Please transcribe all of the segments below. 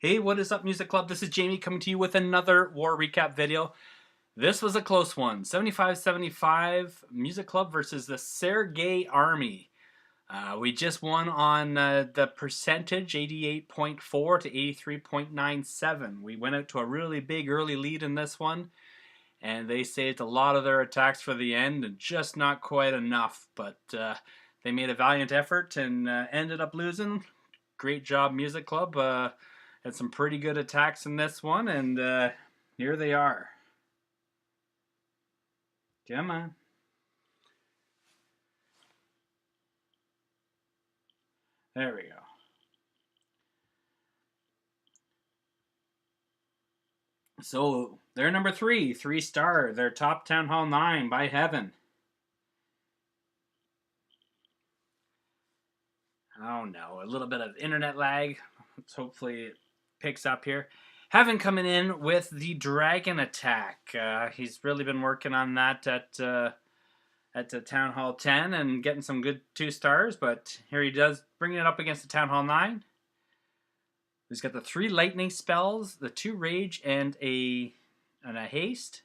Hey, what is up, Music Club? This is Jamie coming to you with another war recap video. This was a close one. 75-75 Music Club versus the Sergeri Army. We just won on the percentage, 88.4 to 83.97. We went out to a really big early lead in this one, and they saved a lot of their attacks for the end, and just not quite enough. But they made a valiant effort and ended up losing. Great job, Music Club. Had some pretty good attacks in this one, and here they are. Come on. There we go. So they're number 3-star. They're top Town Hall 9 by heaven. Oh no, a little bit of internet lag. Let's hopefully it picks up here. Heaven coming in with the dragon attack. He's really been working on that at the Town Hall 10 and getting some good 2-stars, but here he does, bringing it up against the Town Hall 9. He's got the 3 lightning spells, the 2 rage, and a haste.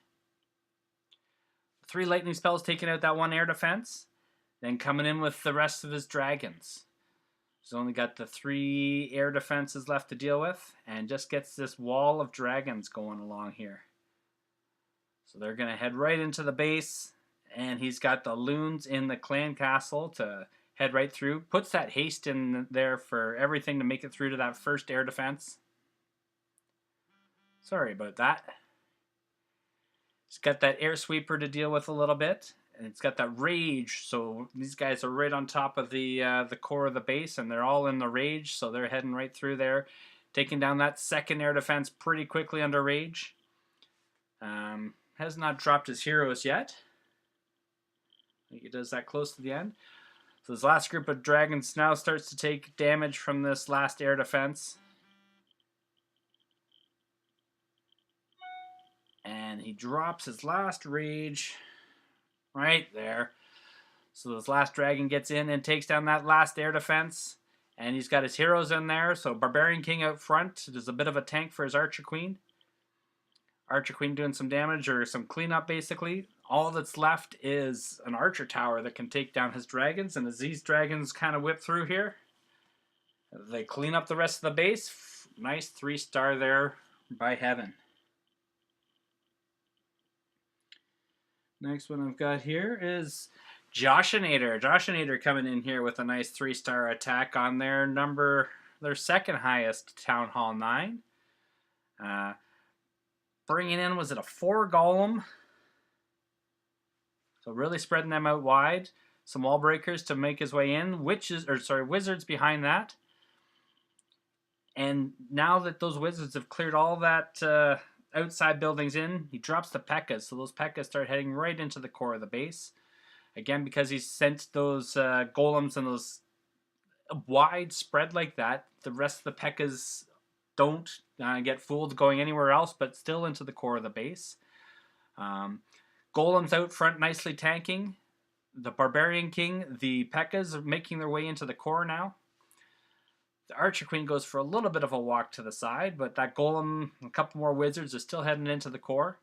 3 lightning spells taking out that 1 air defense. Then coming in with the rest of his dragons. He's only got the 3 air defenses left to deal with, and just gets this wall of dragons going along here. So they're going to head right into the base, and he's got the loons in the clan castle to head right through. Puts that haste in there for everything to make it through to that first air defense. Sorry about that. He's got that air sweeper to deal with a little bit. And it's got that rage, so these guys are right on top of the core of the base, and they're all in the rage, so they're heading right through there, taking down that second air defense pretty quickly under rage. Has not dropped his heroes yet. I think he does that close to the end. So this last group of dragons now starts to take damage from this last air defense. And he drops his last rage right there. So this last dragon gets in and takes down that last air defense. And he's got his heroes in there. So Barbarian King out front. There's a bit of a tank for his Archer Queen. Archer Queen doing some damage or some cleanup basically. All that's left is an Archer Tower that can take down his dragons. And as these dragons kind of whip through here, they clean up the rest of the base. Nice 3-star there by heaven. Next one I've got here is Joshinator. Joshinator coming in here with a nice 3-star attack on their second highest Town Hall 9. Bringing in, was it a 4 golem? So really spreading them out wide. Some wall breakers to make his way in. Wizards behind that. And now that those wizards have cleared all that outside buildings in, he drops the P.E.K.K.A.s, so those P.E.K.K.A.s start heading right into the core of the base. Again, because he's sent those golems and those wide spread like that, the rest of the P.E.K.K.A.s don't get fooled going anywhere else, but still into the core of the base. Golems out front nicely tanking. The Barbarian King, the P.E.K.K.A.s are making their way into the core now. The Archer Queen goes for a little bit of a walk to the side, but that golem, a couple more wizards are still heading into the core.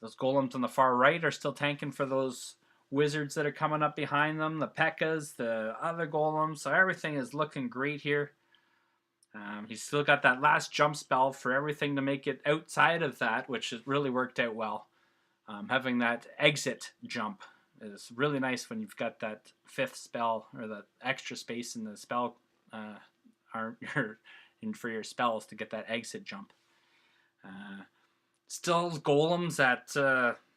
Those golems on the far right are still tanking for those wizards that are coming up behind them. The P.E.K.K.A.s, the other golems, so everything is looking great here. He's still got that last jump spell for everything to make it outside of that, which has really worked out well. Having that exit jump is really nice when you've got that 5th spell or the extra space in the spell for your spells to get that exit jump. Still golems at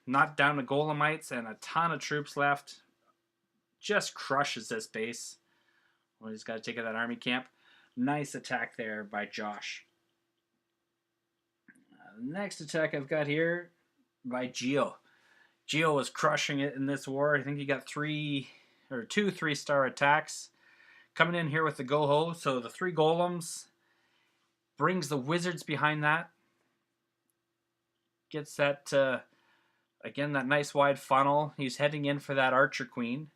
not down to golemites and a ton of troops left. Just crushes this base. Well, he's got to take out that army camp. Nice attack there by Josh. Next attack I've got here by Geo. Geo was crushing it in this war. I think he got 2 3-star attacks. Coming in here with the go-ho. So the 3 golems. Brings the wizards behind that. Gets that, again, that nice wide funnel. He's heading in for that Archer Queen.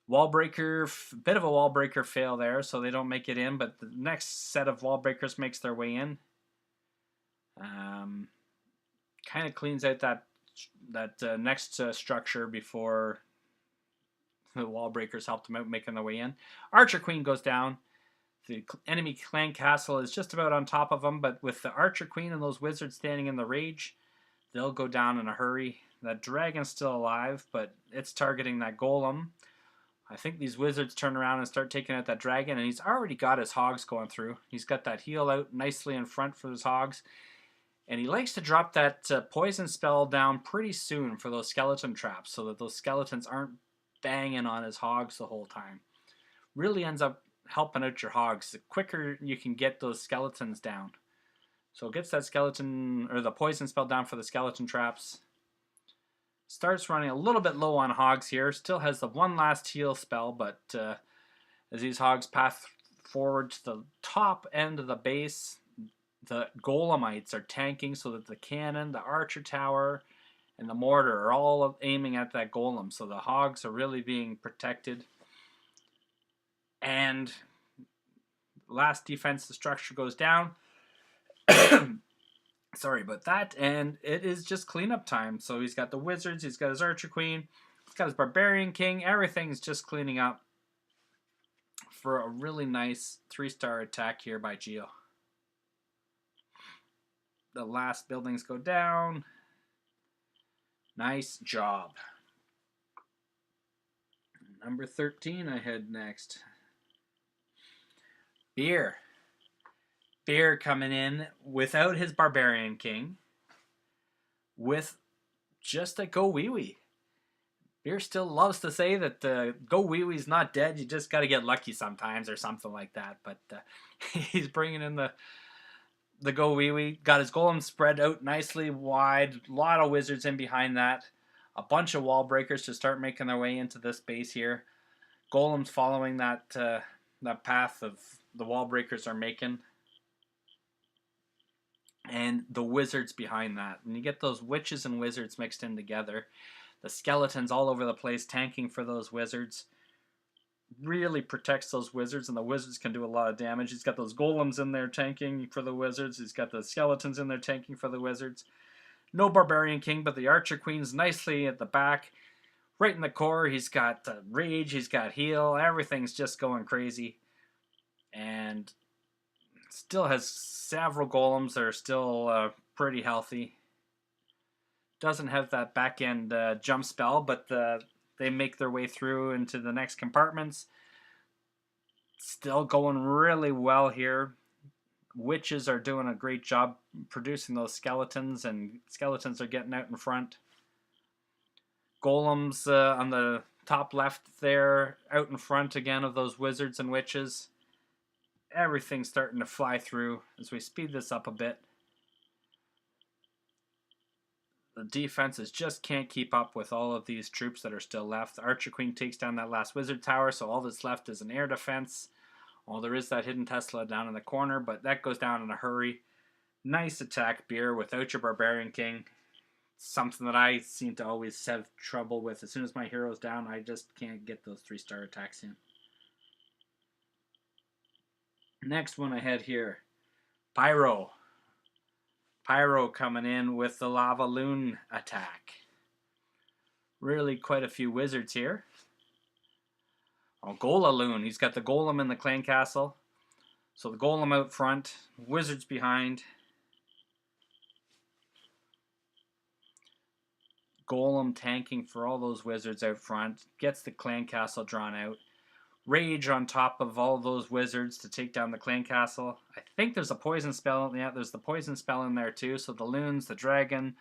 Wall breaker, bit of a wall breaker fail there, so they don't make it in. But the next set of wall breakers makes their way in. Kind of cleans out that next structure before the wall breakers help them out making their way in. Archer Queen goes down. The enemy clan castle is just about on top of them, but with the Archer Queen and those wizards standing in the rage, they'll go down in a hurry. That dragon's still alive, but it's targeting that golem. I think these wizards turn around and start taking out that dragon, and he's already got his hogs going through. He's got that heal out nicely in front for his hogs, and he likes to drop that poison spell down pretty soon for those skeleton traps so that those skeletons aren't banging on his hogs the whole time. Really ends up helping out your hogs. The quicker you can get those skeletons down. So it gets that skeleton, or the poison spell down for the skeleton traps. Starts running a little bit low on hogs here. Still has the one last heal spell, but as these hogs pass forward to the top end of the base, the golemites are tanking so that the cannon, the archer tower, and the mortar are all aiming at that golem. So the hogs are really being protected. And last defensive structure goes down. Sorry about that. And it is just cleanup time. So he's got the wizards, he's got his Archer Queen, he's got his Barbarian King. Everything's just cleaning up for a really nice 3-star attack here by Geo. The last buildings go down. Nice job. Number 13 I head next. Beer coming in without his Barbarian King, with just a Go Wee Wee. Beer still loves to say that Go Wee Wee's not dead. You just got to get lucky sometimes or something like that. But he's bringing in the Go Wee Wee. Got his golem spread out nicely wide. A lot of wizards in behind that. A bunch of wall breakers to start making their way into this base here. Golems following that path of the wall breakers are making. And the wizards behind that. And you get those witches and wizards mixed in together. The skeletons all over the place tanking for those wizards. Really protects those wizards, and the wizards can do a lot of damage. He's got those golems in there tanking for the wizards. He's got the skeletons in there tanking for the wizards. No Barbarian King, but the Archer Queen's nicely at the back. Right in the core, he's got rage, he's got heal. Everything's just going crazy. And still has several golems that are still pretty healthy. Doesn't have that back end jump spell, but they make their way through into the next compartments. Still going really well here. Witches are doing a great job producing those skeletons, and skeletons are getting out in front. Golems on the top left there, out in front again of those wizards and witches. Everything's starting to fly through as we speed this up a bit. The defenses just can't keep up with all of these troops that are still left. The Archer Queen takes down that last wizard tower, so all that's left is an air defense. Well, there is that hidden Tesla down in the corner, but that goes down in a hurry. Nice attack, Beer, without your Barbarian King. Something that I seem to always have trouble with. As soon as my hero's down, I just can't get those 3-star attacks in. Next one ahead here, Pyro. Pyro coming in with the Lava Loon attack. Really quite a few wizards here. Oh, Gola Loon. He's got the golem in the clan castle. So the golem out front, wizards behind. Golem tanking for all those wizards out front. Gets the clan castle drawn out. Rage on top of all those wizards to take down the clan castle. I think there's a poison spell. Yeah, there's the poison spell in there too. So the loons, the dragon,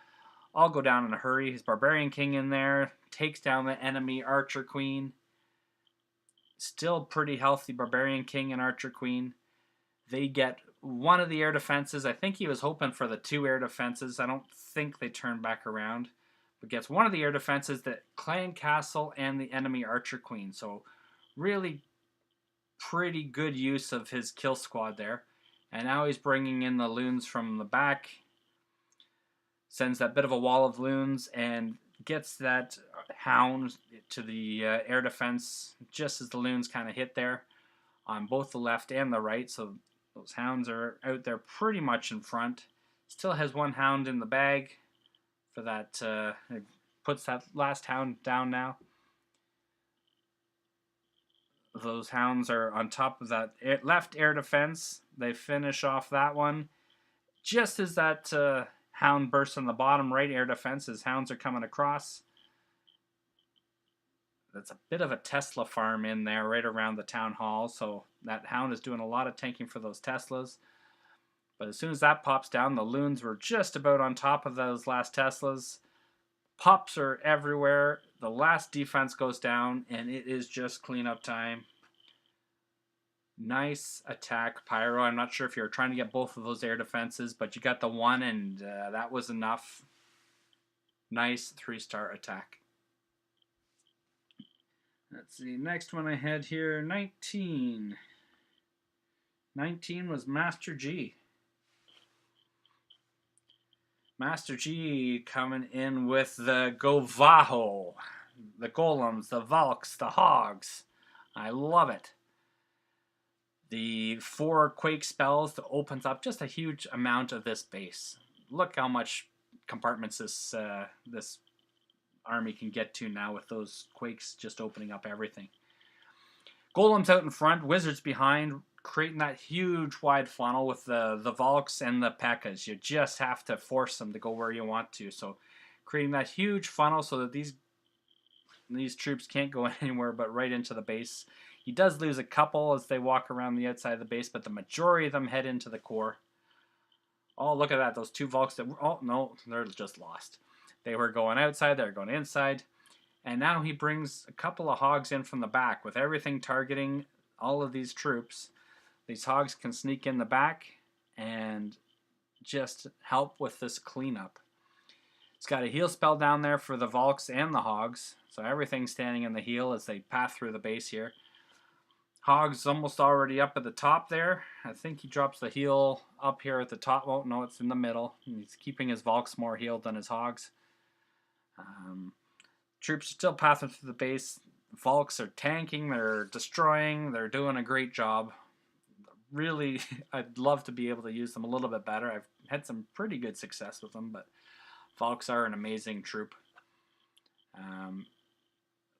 all go down in a hurry. His Barbarian King in there. Takes down the enemy Archer Queen. Still pretty healthy Barbarian King and Archer Queen. They get one of the air defenses. I think he was hoping for the 2 air defenses. I don't think they turn back around. But gets one of the air defenses, the clan castle and the enemy Archer Queen. So really pretty good use of his kill squad there. And now he's bringing in the loons from the back. Sends that bit of a wall of loons and gets that hound to the air defense just as the loons kind of hit there on both the left and the right. So those hounds are out there pretty much in front. Still has one hound in the bag for that. It puts that last hound down now. Those hounds are on top of that left air defense. They finish off that one. Just as that hound bursts on the bottom right air defense, his hounds are coming across. That's a bit of a Tesla farm in there right around the town hall. So that hound is doing a lot of tanking for those Teslas. But as soon as that pops down, the loons were just about on top of those last Teslas. Pops are everywhere. The last defense goes down, and it is just cleanup time. Nice attack, Pyro. I'm not sure if you're trying to get both of those air defenses, but you got the one, and that was enough. Nice 3-star attack. Let's see, next one I had here, 19. 19 was Masterji. Masterji coming in with the Govaho, the Golems, the Valks, the Hogs. I love it. The 4 Quake spells that opens up just a huge amount of this base. Look how much compartments this army can get to now with those Quakes just opening up everything. Golems out in front, Wizards behind, creating that huge wide funnel with the Valks and the P.E.K.K.A.s. You just have to force them to go where you want to. So creating that huge funnel so that these troops can't go anywhere but right into the base. He does lose a couple as they walk around the outside of the base, but the majority of them head into the core. Oh, look at that. Those 2 Valks that were... Oh, no, they're just lost. They were going outside, they're going inside. And now he brings a couple of Hogs in from the back with everything targeting all of these troops. These Hogs can sneak in the back and just help with this cleanup. It's got a heal spell down there for the Valks and the Hogs. So everything's standing in the heal as they path through the base here. Hogs almost already up at the top there. I think he drops the heal up here at the top. Oh, no, it's in the middle. He's keeping his Valks more healed than his Hogs. Troops are still passing through the base. Valks are tanking, they're destroying, they're doing a great job. Really, I'd love to be able to use them a little bit better. I've had some pretty good success with them, but Valks are an amazing troop.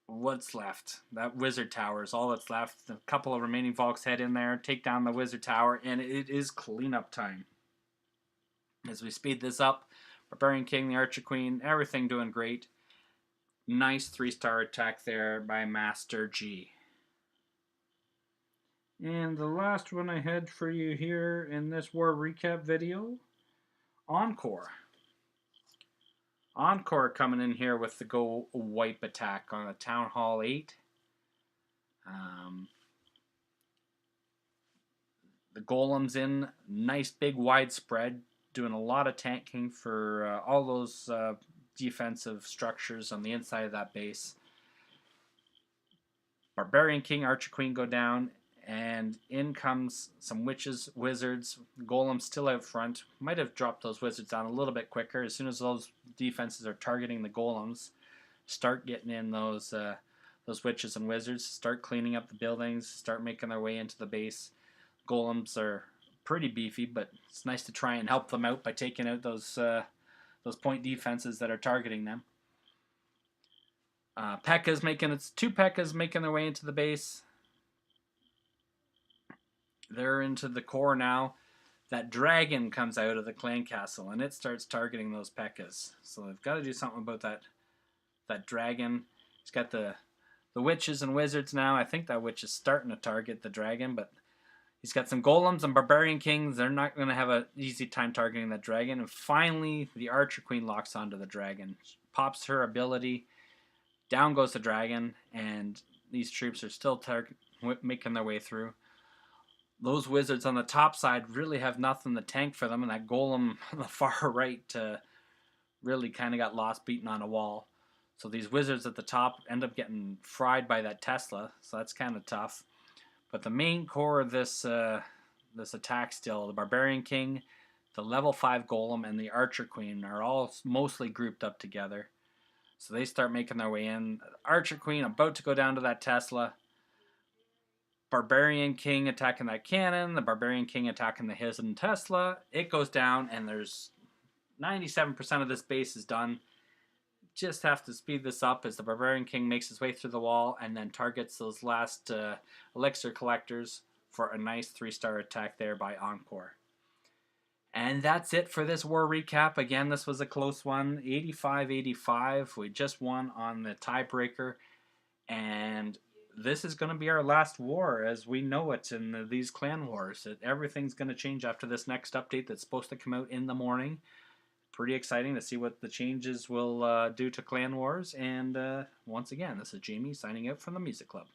What's left? That Wizard Tower is all that's left. A couple of remaining Valks head in there, take down the Wizard Tower, and it is cleanup time. As we speed this up, Barbarian King, the Archer Queen, everything doing great. Nice 3-star attack there by Masterji. And the last one I had for you here in this war recap video, Encore. Encore coming in here with the go wipe attack on a Town Hall 8. The Golems in, nice big wide spread, doing a lot of tanking for all those defensive structures on the inside of that base. Barbarian King, Archer Queen go down, and in comes some Witches, Wizards, Golems still out front. Might have dropped those Wizards down a little bit quicker. As soon as those defenses are targeting the Golems, start getting in those Witches and Wizards, start cleaning up the buildings, start making their way into the base. Golems are pretty beefy, but it's nice to try and help them out by taking out those point defenses that are targeting them. P.E.K.K.A.'s making its 2 P.E.K.K.A.s making their way into the base. They're into the core now. That dragon comes out of the clan castle and it starts targeting those P.E.K.K.A.s. So they've got to do something about that dragon. He's got the Witches and Wizards now. I think that Witch is starting to target the dragon, but he's got some Golems and Barbarian Kings. They're not going to have an easy time targeting that dragon. And finally, the Archer Queen locks onto the dragon. She pops her ability. Down goes the dragon, and these troops are still making their way through. Those Wizards on the top side really have nothing to tank for them, and that Golem on the far right really kind of got lost beating on a wall. So these Wizards at the top end up getting fried by that Tesla, so that's kind of tough. But the main core of this attack still, the Barbarian King, the level 5 Golem, and the Archer Queen are all mostly grouped up together. So they start making their way in. Archer Queen about to go down to that Tesla. Barbarian King attacking that cannon. The Barbarian King attacking the hidden Tesla. It goes down, and there's 97% of this base is done. Just have to speed this up as the Barbarian King makes his way through the wall and then targets those last elixir collectors for a nice 3-star attack there by Encore. And that's it for this war recap. Again, this was a close one, 85-85. We just won on the tiebreaker, and this is going to be our last war as we know it in these clan wars. Everything's going to change after this next update that's supposed to come out in the morning. Pretty exciting to see what the changes will do to clan wars. And once again, this is Jamie signing out from the Music Club.